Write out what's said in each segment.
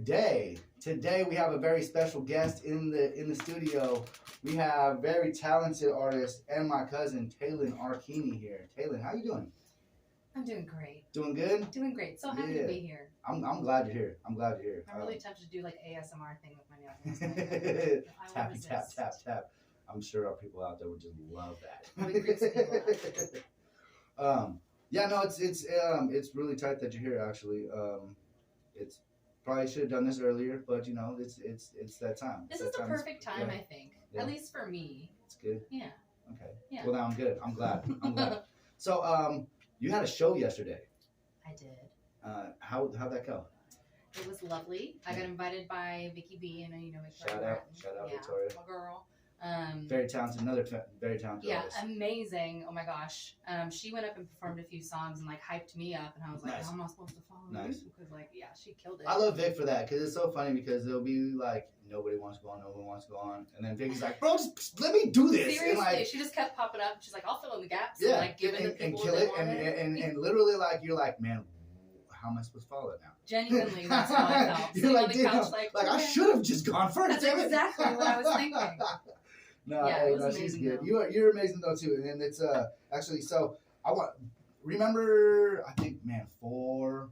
today we have a very special guest in the studio. We have very talented artist and my cousin Taylin Archini here. Taylin, how you doing? I'm doing great. Doing good? Doing great. So happy to be here. I'm glad you're here. I'm really tempted to do like ASMR thing with my nails. Tappy, tap, tap, tap. I'm sure our people out there would just love that. Really creeps people out. Yeah, no, it's really tight that you're here. Actually, it's probably should have done this earlier, but you know, it's that time. This is the perfect time, I think. Yeah. At least for me. It's good. Yeah. Okay. Yeah. Well, now I'm good. I'm glad. So, you had a show yesterday. I did. How'd that go? It was lovely. I got invited by Vicky B. I know you know Victoria. Shout out, Victoria. My girl. Very talented, very talented artist. Amazing. Oh my gosh. She went up and performed a few songs and like hyped me up, and I was like, nice. How am I supposed to follow you? Because like, yeah, she killed it. I love Vic for that because it's so funny because they'll be like, nobody wants to go on, no one wants to go on, and then Vicky's like, bro, just let me do this. Seriously, and like, she just kept popping up. She's like, I'll fill in the gaps. Yeah, and, like giving the people and kill it, and literally like you're like, man, how am I supposed to follow it now? Genuinely, that's how I felt. You're like, couch, I should have just gone first. That's exactly what I was thinking. No, she's good. Though. You're amazing though too. And it's actually so I remember I think 4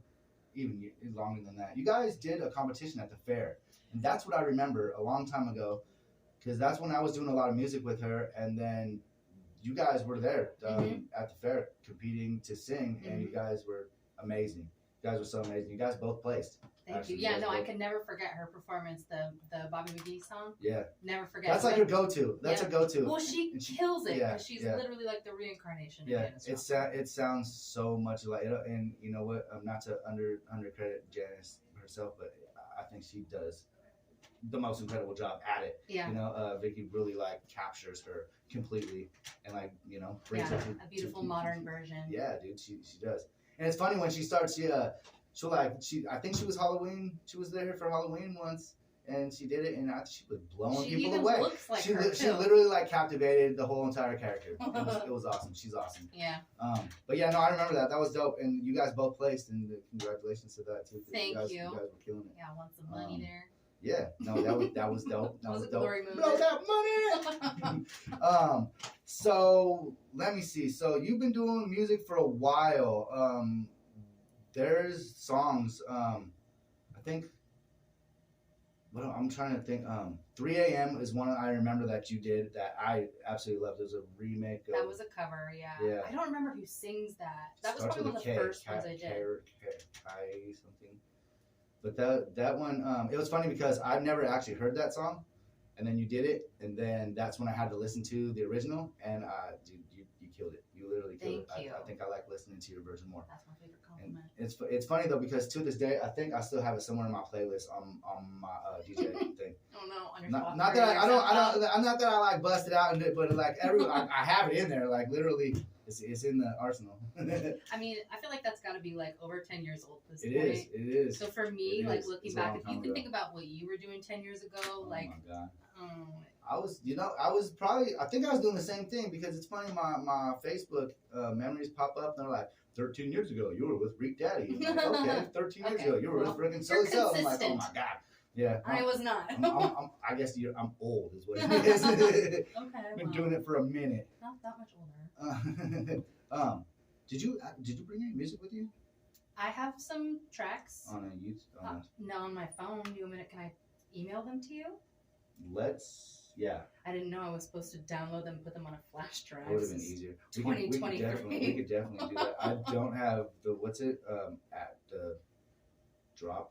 even longer than that. You guys did a competition at the fair, and that's what I remember a long time ago, because that's when I was doing a lot of music with her, and then you guys were there at the fair competing to sing, and you guys were amazing. You guys were so amazing. You guys both placed. Thank you. Yeah, no, I can never forget her performance, the Bobby McGee song. Yeah. Never forget. That's like her go-to. That's a go-to. Well, she kills it because she's literally like the reincarnation. Yeah, it sounds so much like, and you know what? Not to undercredit Janice herself, but I think she does the most incredible job at it. Yeah. You know, Vicky really like captures her completely and like, you know, brings her to a beautiful modern version. Yeah, dude, she does. And it's funny when she starts, I think she was Halloween. She was there for Halloween once, and she did it, and she was blowing people away. She looks like she literally like captivated the whole entire character. It was awesome. She's awesome. Yeah. But yeah, no, I remember that. That was dope, and you guys both placed, and congratulations to that too. Thank you. You guys were killing it. Yeah, I want some money there. Yeah, no, that was dope. That was dope. Glory movie. Blow that money. So let me see. So you've been doing music for a while. There's songs, I think, well, I'm trying to think, 3 a.m. is one I remember that you did that I absolutely loved. It was a remake of... That was a cover, yeah. I don't remember who sings that. That was probably one of the first ones I did. Something. But that one, it was funny because I've never actually heard that song, and then you did it, and then that's when I had to listen to the original, and dude, you killed it. You literally killed it. Thank you. I think I like listening to your version more. That's my favorite compliment. And it's funny though because to this day I think I still have it somewhere in my playlist on my DJ thing. Oh no, on your not that I'm not that I like bust it out but like I have it in there like literally it's in the arsenal. I mean, I feel like that's got to be like over 10 years old at this point. It is. So for me, like looking back, if you can think about what you were doing 10 years ago, like. Oh my God. I was doing the same thing because it's funny. My Facebook memories pop up and they're like, 13 years ago you were with Reek Daddy. Like, okay, 13 years ago you were with freaking so. I'm like, oh my God. Yeah. I was not. I guess I'm old is what it is. Okay. Been doing it for a minute. Not that much older. Did you bring any music with you? I have some tracks. On a YouTube? No, on my phone. Can I email them to you? Yeah. I didn't know I was supposed to download them and put them on a flash drive. It would have been easier. 2020 we could definitely do that. I don't have the at the Dropbox.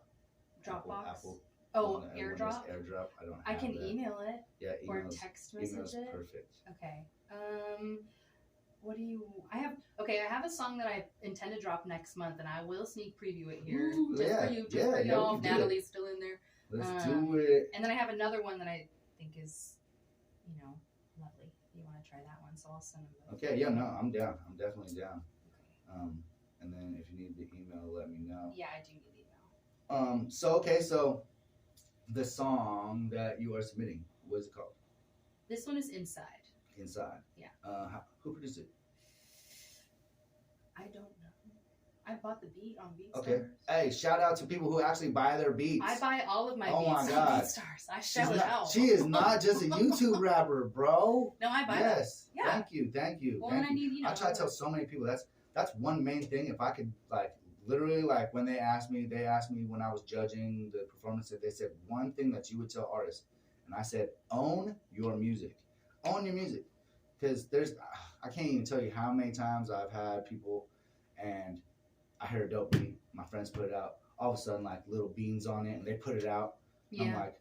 Apple. Oh, AirDrop. AirDrop. I don't. I can email it. Yeah, or text message it. Perfect. Okay. I have a song that I intend to drop next month, and I will sneak preview it here. Ooh, for you, for y'all. Natalie's still in there. Let's do it. And then I have another one that I think is, lovely. You want to try that one, so I'll send them. Okay, yeah, no, I'm down. I'm definitely down. Okay. And then if you need the email, let me know. Yeah, I do need the email. So the song that you are submitting, what is it called? This one is Inside. Inside. Yeah. Who produced it? I don't know. I bought the beat on BeatStars. Okay. Hey, shout out to people who actually buy their beats. I buy all of my Oh beats my on God. BeatStars. I shell it out. She is not just a YouTube rapper, bro. No, I buy Yes. them. Yeah. Thank you. Well, thank and I need, you know. I try to tell so many people that's one main thing. If I could like literally like when they asked me when I was judging the performance, they said one thing that you would tell artists, and I said own your music. Own your music. Because I can't even tell you how many times I've had people and I hear a dope beat, my friends put it out, all of a sudden like little beans on it and they put it out. Yeah. I'm like,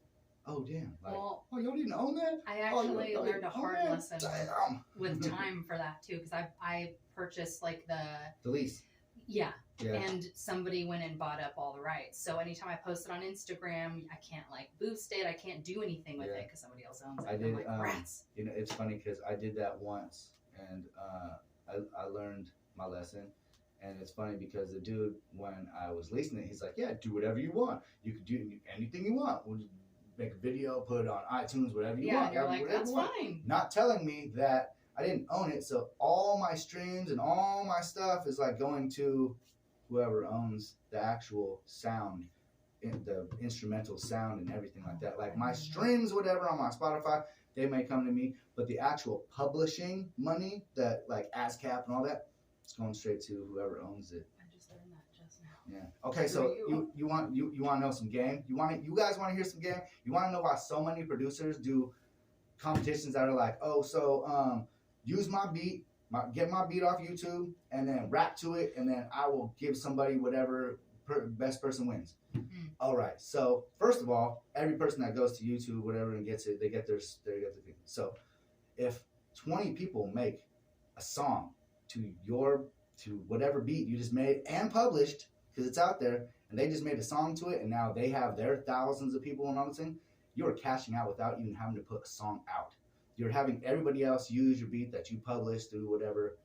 oh damn. Like, well, oh, y'all didn't own that? I actually learned a hard lesson Damn. with time for that too, because I purchased like the lease. Yeah. Yeah. And somebody went and bought up all the rights. So anytime I post it on Instagram, I can't like boost it. I can't do anything with it because somebody else owns it. I did. I'm like, rats. You know, it's funny because I did that once, and I learned my lesson. And it's funny because the dude, when I was leasing it, he's like, "Yeah, do whatever you want. You can do anything you want. We'll just make a video, put it on iTunes, whatever you want." Yeah, you're like, that's fine. Not telling me that I didn't own it, so all my streams and all my stuff is like going to whoever owns the actual sound, the instrumental sound and everything like that. Like my streams, whatever, on my Spotify, they may come to me, but the actual publishing money, that like ASCAP and all that, it's going straight to whoever owns it. I just learned that just now. Yeah. Okay, so you want to know some game? You guys want to hear some game? You want to know why so many producers do competitions that are like, oh, so use my beat. Get my beat off YouTube and then rap to it, and then I will give somebody whatever best person wins. Mm-hmm. All right. So first of all, every person that goes to YouTube, whatever, and gets it, they get their thing. So if 20 people make a song to whatever beat you just made and published, because it's out there, and they just made a song to it, and now they have their thousands of people and all this thing, you are cashing out without even having to put a song out. You're having everybody else use your beat that you published through whatever,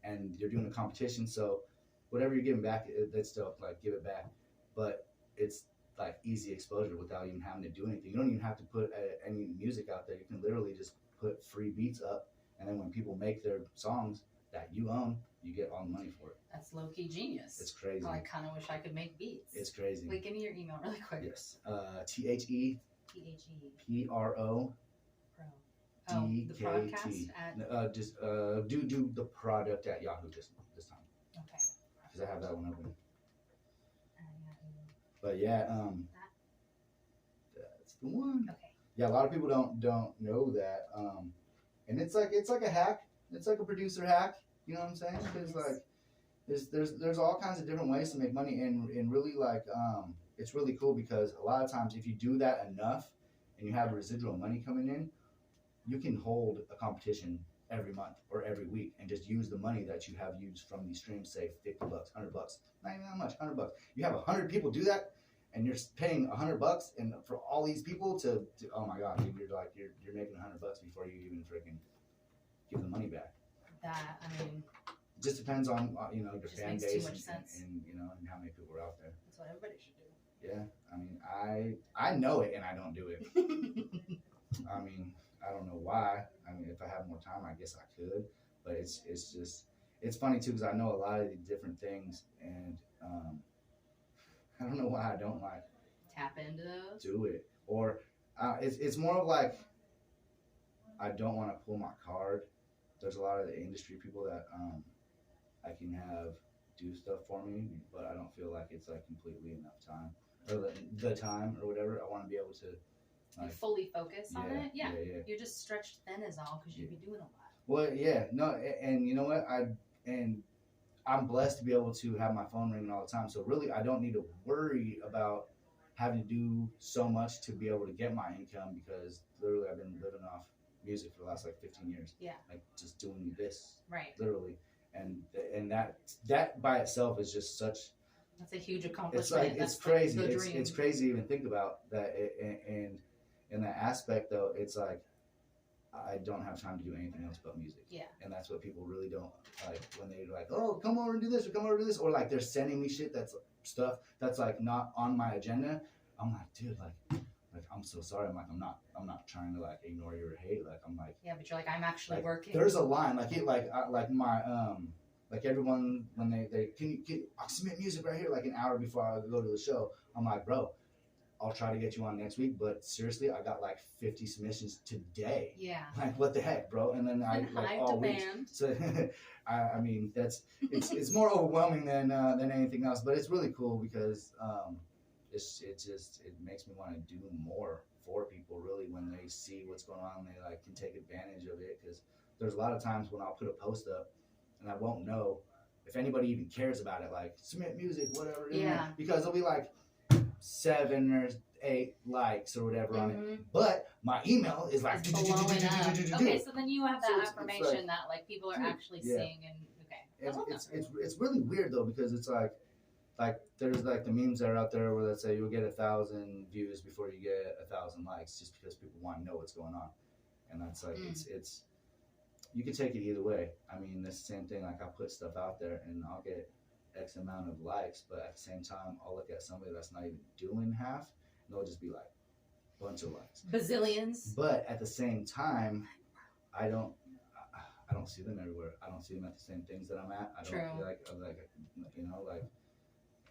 and you're doing a competition. So whatever you're giving back, that's still like give it back. But it's like easy exposure without even having to do anything. You don't even have to put any music out there. You can literally just put free beats up, and then when people make their songs that you own, you get all the money for it. That's low-key genius. It's crazy. I kind of wish I could make beats. It's crazy. Wait, give me your email really quick. Yes. ThePro. Oh, the Prodkast at... just do the product at Yahoo this time. Okay. Because I have that one open. But yeah, that's the one. Okay. Yeah, a lot of people don't know that. And it's like a hack. It's like a producer hack. You know what I'm saying? Because like there's all kinds of different ways to make money, and really like it's really cool because a lot of times if you do that enough and you have residual money coming in, you can hold a competition every month or every week and just use the money that you have used from these streams, say $50, $100, not even that much, $100. You have 100 people do that, and you're paying $100, and for all these people to oh my God, you're making $100 before you even freaking give the money back. That, I mean, it just depends on your fan base and and how many people are out there. That's what everybody should do. Yeah, I mean, I know it and I don't do it. I mean, I don't know why. I mean, if I have more time, I guess I could. But it's just funny too because I know a lot of the different things, and I don't know why I don't like tap into those. Do it, or it's more of like I don't want to pull my card. There's a lot of the industry people that I can have do stuff for me, but I don't feel like it's like completely enough time or the time or whatever. I want to be able to. Like, fully focus on it. Yeah. You're just stretched thin is all because you'd be doing a lot. Well, yeah, no, and you know what? I'm blessed to be able to have my phone ringing all the time. So really, I don't need to worry about having to do so much to be able to get my income because literally I've been living off music for the last like 15 years. Yeah. Like just doing this. Right. Literally, and that by itself is just such. That's a huge accomplishment. It's like it's crazy. Like the dream. It's crazy to even think about that. And in that aspect, though, it's like I don't have time to do anything else but music. Yeah. And that's what people really don't like when they're like, oh, come over and do this or come over and do this. Or like they're sending me shit that's stuff that's like not on my agenda. I'm like, dude, like I'm so sorry. I'm like, I'm not trying to like ignore your hate. Like I'm like, yeah, but you're like, I'm actually working. There's a line like my like everyone when they can I'll submit music right here like an hour before I go to the show. I'm like, bro, I'll try to get you on next week, but seriously, I got like 50 submissions today. Yeah. Like, what the heck, bro? And then I like high all week. demand. So, I mean, it's more overwhelming than anything else, but it's really cool because it makes me want to do more for people really when they see what's going on. They like can take advantage of it because there's a lot of times when I'll put a post up and I won't know if anybody even cares about it, like submit music, whatever. Yeah. Because it'll be like 7 or 8 likes or whatever on it, but my email is like blowing up. Okay, so then you have that affirmation that like people are actually seeing and it's really weird though because it's like there's like the memes that are out there where let's say you'll get 1,000 views before you get 1,000 likes just because people want to know what's going on, and that's like it's you can take it either way. I mean, it's the same thing. Like I put stuff out there and I'll get X amount of likes, but at the same time, I'll look at somebody that's not even doing half, and they'll just be like, bunch of likes, bazillions. But at the same time, I don't see them everywhere. I don't see them at the same things that I'm at. I don't like you know, like,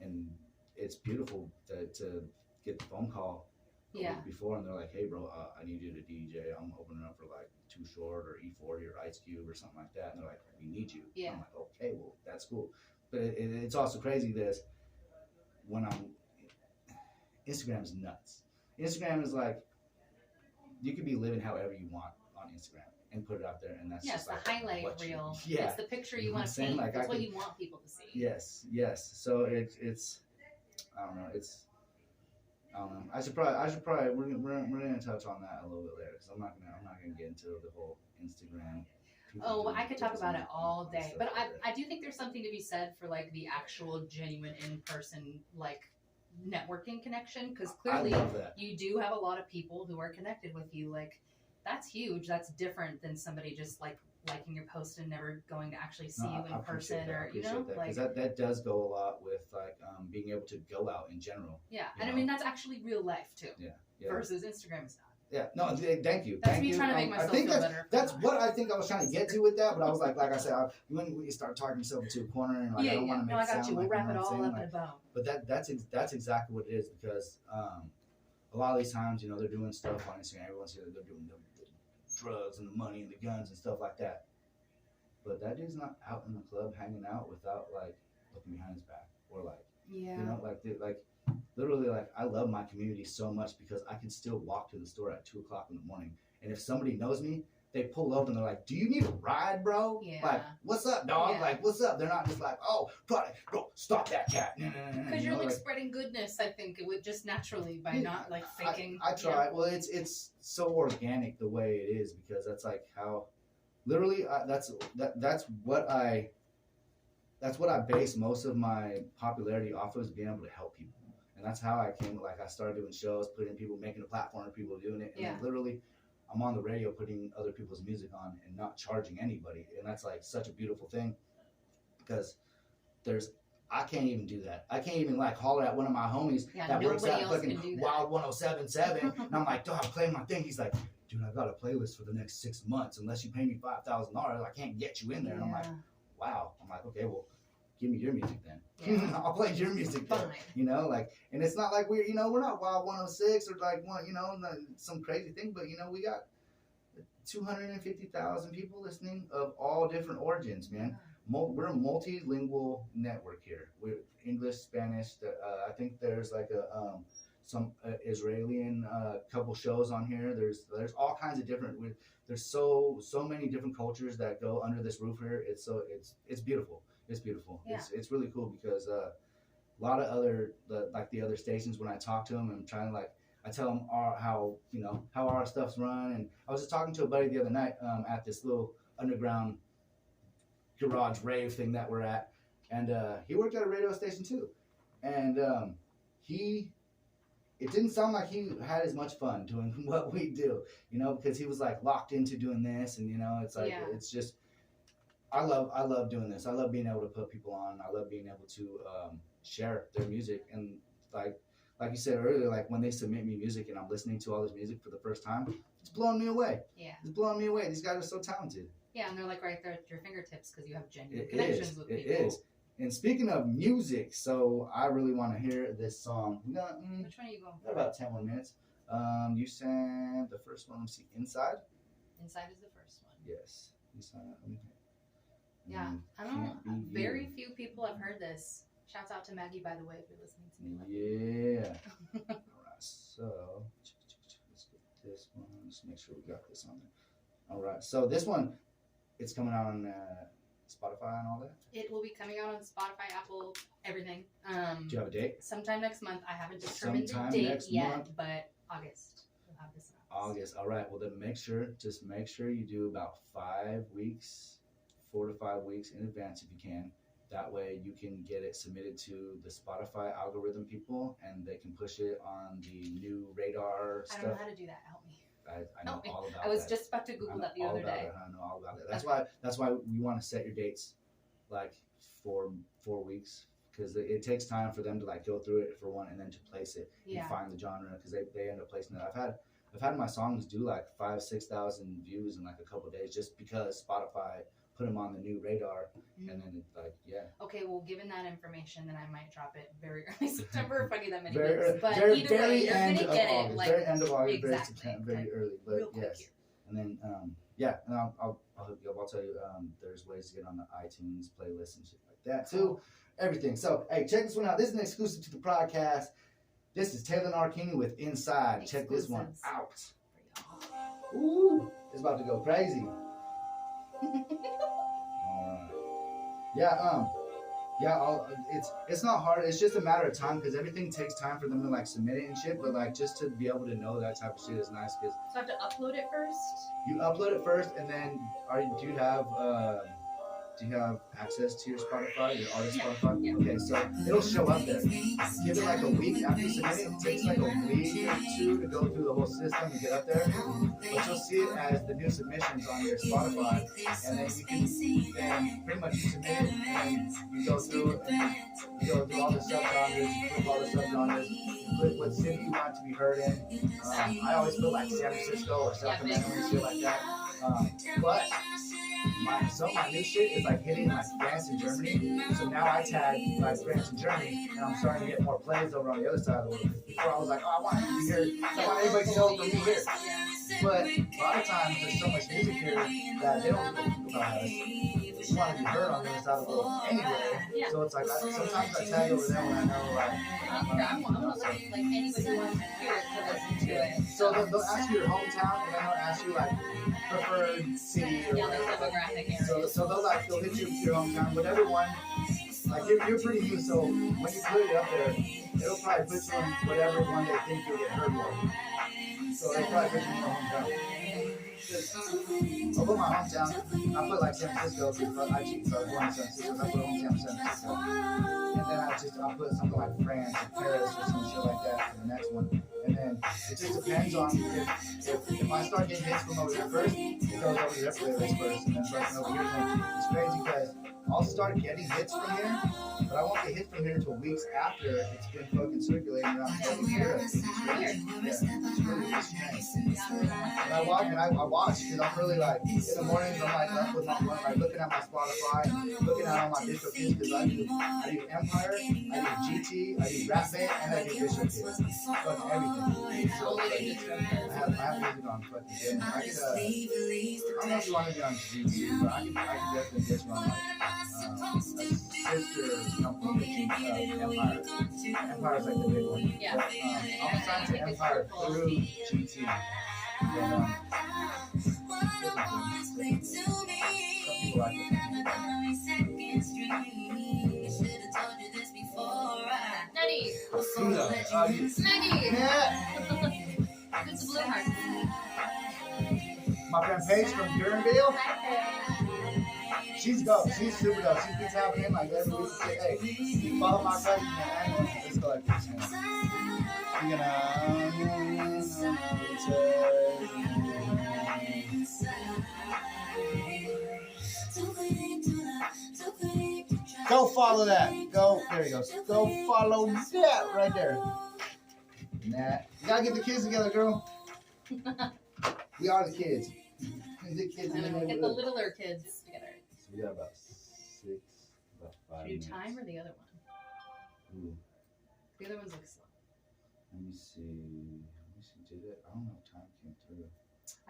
and it's beautiful to get the phone call a week before, and they're like, hey, bro, I need you to DJ. I'm opening up for like Too Short or E40 or Ice Cube or something like that, and they're like, we need you. Yeah. I'm like, okay, well, that's cool. But it's also crazy this when Instagram is nuts. Instagram is like, you could be living however you want on Instagram and put it out there, and that's just the like highlight reel. It's the picture you want to paint. Like it's what you want people to see. Yes. So it's I don't know. I don't know. I should probably we're gonna touch on that a little bit later because I'm not gonna get into the whole Instagram. I could talk about it all day, but I do think there's something to be said for like the actual genuine in-person like networking connection, because clearly you do have a lot of people who are connected with you. Like that's huge. That's different than somebody just like liking your post and never going to actually see you in person, or you know, like that does go a lot with like being able to go out in general. Yeah, and I mean that's actually real life too. Yeah. Versus Instagram is not. Yeah, no, thank you. That's me trying to make myself feel better. That's what I think I was trying to get to with that, but I was like I said, when you start talking yourself into a corner and like I don't want to make it sound like, we'll wrap it all up in a bow. But that's exactly what it is, because a lot of these times, you know, they're doing stuff on Instagram. Everyone's here, they're doing the drugs and the money and the guns and stuff like that. But that dude's not out in the club hanging out without like looking behind his back or like, you know, like literally, like I love my community so much because I can still walk to the store at 2:00 in the morning, and if somebody knows me, they pull up and they're like, "Do you need a ride, bro? Yeah. Like, what's up, dog? Yeah. Like, what's up?" They're not just like, "Oh, bro, stop that cat." Because you're like spreading goodness. I think it would just naturally by not like faking. I try. Well, it's so organic the way it is, because that's like how, literally, that's what I base most of my popularity off of, is being able to help people. And that's how I came, like I started doing shows, putting people, making a platform, people doing it. And then literally I'm on the radio putting other people's music on and not charging anybody. And that's like such a beautiful thing, because I can't even do that. I can't even like holler at one of my homies that works at fucking Wild 107.7. And I'm like, dog, play my thing. He's like, dude, I got a playlist for the next 6 months. Unless you pay me $5,000, I can't get you in there. And I'm like, wow. I'm like, okay, well, give me your music then. Yeah. I'll play your music then. You know, like, and it's not like we're not Wild 106 or like one, you know, some crazy thing, but you know, we got 250,000 people listening of all different origins, man. We're a multilingual network here. We're English, Spanish. I think there's like some Israeli couple shows on here. There's all kinds of different. There's so many different cultures that go under this roof here. It's beautiful. It's beautiful. Yeah. It's really cool, because a lot of the other stations, when I talk to them, I'm trying to I tell them how our stuff's run. And I was just talking to a buddy the other night at this little underground garage rave thing that we're at, and he worked at a radio station too, and it didn't sound like he had as much fun doing what we do, you know, because he was like locked into doing this, and you know, it's like it's just. I love doing this. I love being able to put people on. I love being able to share their music. And like you said earlier, like when they submit me music and I'm listening to all this music for the first time, it's blowing me away. Yeah. It's blowing me away. These guys are so talented. Yeah, and they're like right there at your fingertips because you have genuine connections with people. It is. And speaking of music, so I really want to hear this song. We got which one are you going for? About 10 more minutes. You sent the first one. Let's see, Inside. Inside is the first one. Yes. Inside. Yeah, I don't know. Very few people have heard this. Shouts out to Maggie, by the way, if you're listening to me. Yeah. All right, so let's get this one. Let's make sure we got this on there. All right, so this one, it's coming out on Spotify and all that? It will be coming out on Spotify, Apple, everything. Do you have a date? Sometime next month. I haven't determined the date yet, but August. We'll have this announced. August. All right. Well, then make sure you do about 5 weeks, 4 to 5 weeks in advance if you can. That way you can get it submitted to the Spotify algorithm people, and they can push it on the new radar stuff. I don't know how to do that. Help me. I know all about that. I was just about to Google that the other day. I know all about it. That's why we want to set your dates like for 4 weeks, because it takes time for them to like go through it for one, and then to place it and find the genre, because they end up placing it. I've had my songs do like 5,000-6,000 views in like a couple of days just because Spotify put them on the new radar, and then it's like, Okay, well, given that information, then I might drop it very early September if I get that many very, weeks. But very, either very way, you're end going to of get August, it. Like, very end of August, exactly. very early. But real quick yes. here. And then, and I'll hook you up. I'll tell you, there's ways to get on the iTunes playlist and shit like that too. Everything. So, hey, check this one out. This is an exclusive to the podcast. This is Taylin Archini with Inside. Check this one out. Ooh, it's about to go crazy. It's not hard. It's just a matter of time, because everything takes time for them to like submit it and shit. But like just to be able to know that type of shit is nice. Cause so I have to upload it first. You upload it first, and then do you have access to your Spotify, your artist Spotify? Yeah. Okay, so it'll show up there. Give it like a week after you submit it. It takes like a week or two to go through the whole system and get up there. But you'll see it as the new submissions on your Spotify, and then you can pretty much submit it, and you go through it, and you go through all the subgenres, you put all the subgenres, you put what city you want to be heard in. I always put like San Francisco or Sacramento and shit like that. But some of my new shit is like hitting like France and Germany. So now I tag like France and Germany, and I'm starting to get more plays over on the other side of the world. Before I was like, I want it to be here. I want everybody to know from me here. But a lot of times there's so much music here that they don't really think about us. You want to be heard on the other side of the world anyway. So it's like sometimes I tag over there when I know like anybody wants to hear it to listen to it. So they'll ask you your hometown, and then they'll ask you like preferred city or whatever. So they'll hit you with your hometown, whatever one. Like you're pretty new, so when you put it up there, it'll probably put you on whatever one they think you'll get heard for. So they'll probably put you in your hometown. I'll put my hometown. I put like San Francisco because I cheat, so I go on San Francisco. I put hometown San Francisco, and then I'll put something like France or Paris or some shit like that for the next one. And then it just depends on if I start getting hits from over there first, it goes over to their playlist first, and then starting over here. It's crazy because I'll start getting hits from here, but I won't get hits from here until weeks after it's been fucking circulating around the fucking here. It's really strange. And I watch because I'm really like in the mornings I'm like up with my like looking at my Spotify, looking at all my digital kids, because I do Empire, I do GT, I do Rap Band, and I do digital kids. Fucking everything. So like, I have music on fucking day. I don't know if you want to be on GT, but I can definitely get you on like sister company, Empire. Empire's like the big one. Yeah. But, I'm assigned to Empire through GT. And, some people like it. Nutty! Maggie! Yeah. It's a blue heart. My friend Paige from Durandale. She's dope. She's super dope. She keeps happening like every week. Say, hey, follow my cousin and let's go like this. You're gonna go follow that. There he goes. Go follow that right there. Nah. You gotta get the kids together, girl. We are the kids. the kids. Get the littler kids together. So we got about 5 minutes. Should we do time or the other one? Ooh. The other one's like slow. Let me see. Did it? I don't know if time came through.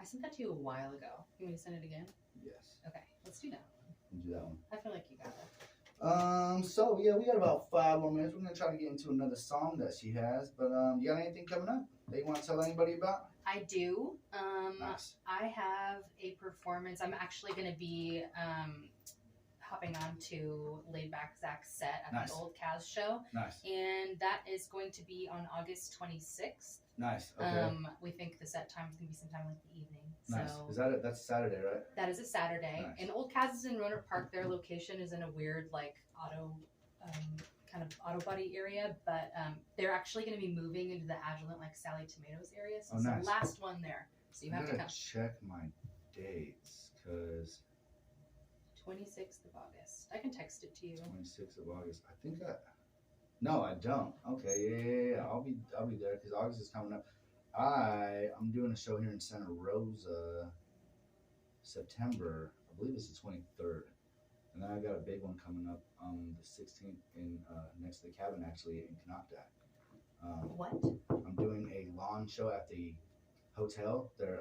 I sent that to you a while ago. You want me to send it again? Yes. Okay, let's do that one. We'll do that one. I feel like you got it. So yeah, we got about 5 more minutes. We're gonna try to get into another song that she has. But you got anything coming up that you want to tell anybody about? I do. Nice. I have a performance. I'm actually gonna be hopping on to Laid Back Zach's set at the old Kaz show. Nice. And that is going to be on August 26th. Nice. Okay. We think the set time is gonna be sometime like the evening. Nice. So Is that's Saturday, right? that is a Saturday. Nice. And Old Kaz is in Roanoke Park. Their location is in a weird like kind of auto body area, but they're actually going to be moving into the Agilent like Sally Tomatoes area. So it's the last one there. So you have to come. Check my dates because 26th of August. I can text it to you. 26th of August. I think No, I don't. Okay, yeah. I'll be there because August is coming up. I'm doing a show here in Santa Rosa, September. I believe it's the 23rd, and then I got a big one coming up on the 16th in next to the cabin, actually in Canoctac. What? I'm doing a lawn show at the hotel. We're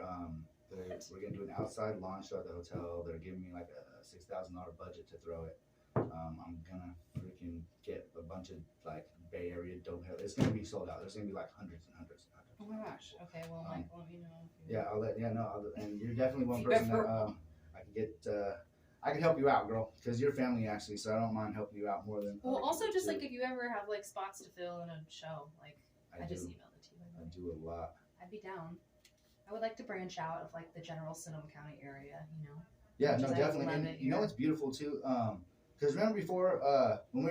gonna do an outside lawn show at the hotel. They're giving me like a $6,000 budget to throw it. I'm gonna freaking get a bunch of like Bay Area dope. It's gonna be sold out. There's gonna be like hundreds and hundreds and hundreds. Oh my gosh. Okay. Well, Mike, let me know. Yeah, and you're definitely one person that I can get. I can help you out, girl, because you're family actually, so I don't mind helping you out more than. Well, also just like if you ever have like spots to fill in a show, like I just emailed it to you. I do a lot. I'd be down. I would like to branch out of like the general Sonoma County area, you know. Yeah, no, definitely. And you know what's beautiful too? Because remember before when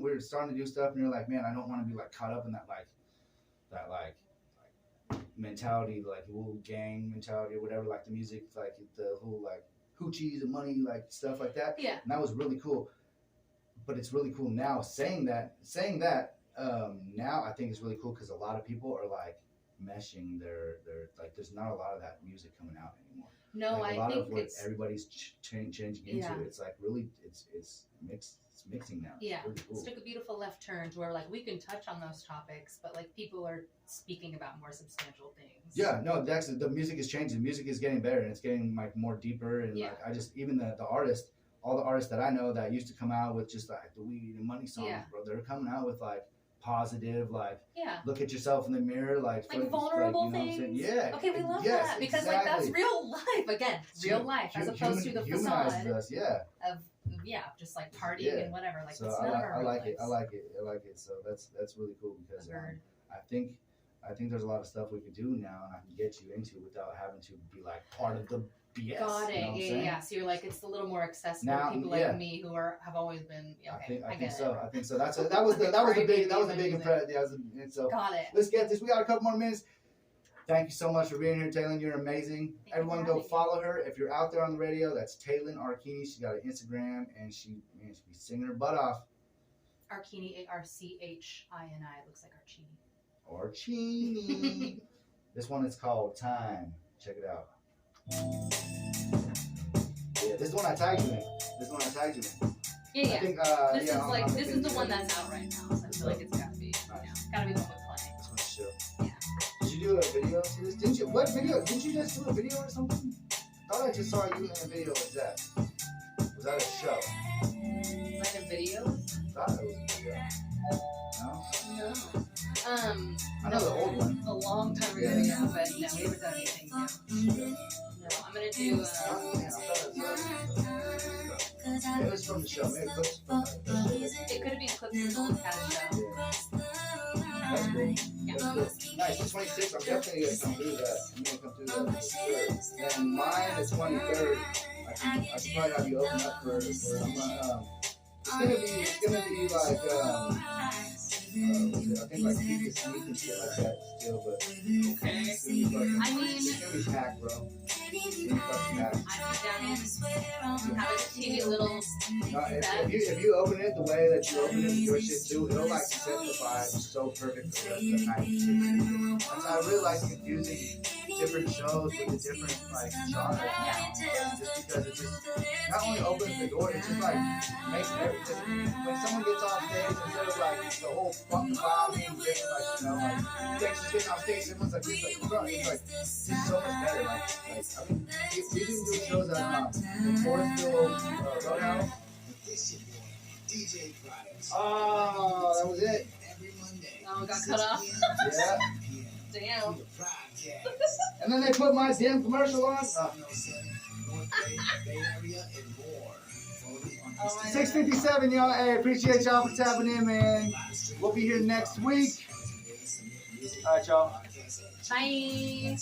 we were starting to do stuff, and you're like, man, I don't want to be like caught up in that mentality, like little gang mentality or whatever, like the music, like the whole like hoochies and money, like stuff like that. Yeah. And that was really cool. But it's really cool now saying that. Now I think it's really cool because a lot of people are like meshing their like. There's not a lot of that music coming out anymore. No, like, I think what it's everybody's changing into. It's like really, it's mixed. It's mixing now. Yeah, it's really cool. It's took a beautiful left turn to where like we can touch on those topics, but like people are speaking about more substantial things. Yeah, no, the music is changing. The music is getting better, and it's getting like more deeper. And like I just even the artists, all the artists that I know that used to come out with just like the weed and money songs, bro, they're coming out with like positive, like look at yourself in the mirror, like vulnerable things. Yeah. Okay, we love that because like that's real life again, real life as opposed to the facade us, of just like partying and whatever. Like so it's none of our I like lives. it. I like it. So that's really cool because I think there's a lot of stuff we could do now, and I can get you into without having to be like part of the BS. Got it. You know Yeah. So you're like it's a little more accessible to people like me who have always been. Okay, I think so. I think so. That was a big impression. Yeah, so got it. Let's get this. We got a couple more minutes. Thank you so much for being here, Taylin. You're amazing. Everyone go follow her. If you're out there on the radio, that's Taylin Archini. She's got an Instagram, and she be singing her butt off. Archini, Archini. Looks like Archini. Archini. This one is called Time. Check it out. Yeah, this is the one I tagged you in. Yeah. I think, this is the one that's out right now. So I feel like it's gotta be. Nice. Gotta be the one we're playing. This one's chill. Yeah. Did you do a video to this? Didn't you? What video? Didn't you just do a video or something? I thought I just saw you in a video with that. Was that a show? Like a video? I thought it was a video. No? I know the old one. A long time ago, yeah, but no, we haven't done anything new. No, I'm gonna do. It was from the show. Maybe clips from it could have been clips from the old Kaz show. That's cool. Yeah. That's cool. Nice. The 26th, I'm definitely gonna come through that. I'm gonna come through that for sure. And mine is 23rd. I can probably have you open up for it's gonna be like I think like keep the sneak and shit like that still, but okay. It's gonna be packed, bro. It's gonna be fucking packed. I'm down. Have a teeny little. No, if you open it the way that you open it with your shit too, it'll like set the vibe so perfect for the rest of the night. I really like confusing different shows with a different like genre now. Just because it just not only opens the door, it just like makes everything. When someone gets on stage, instead of like the whole funk vibe being different, like you know, like Texas getting on stage, everyone's like this, like bro, it's like it's so much better. Like I mean, we've been doing shows at the Forestville Roadhouse. Oh, that was it. Oh, got cut off. Yeah. Damn. And then they put my damn commercial on. 6:57, y'all. Hey, appreciate y'all for tapping in, man. We'll be here next week. All right, y'all. Bye.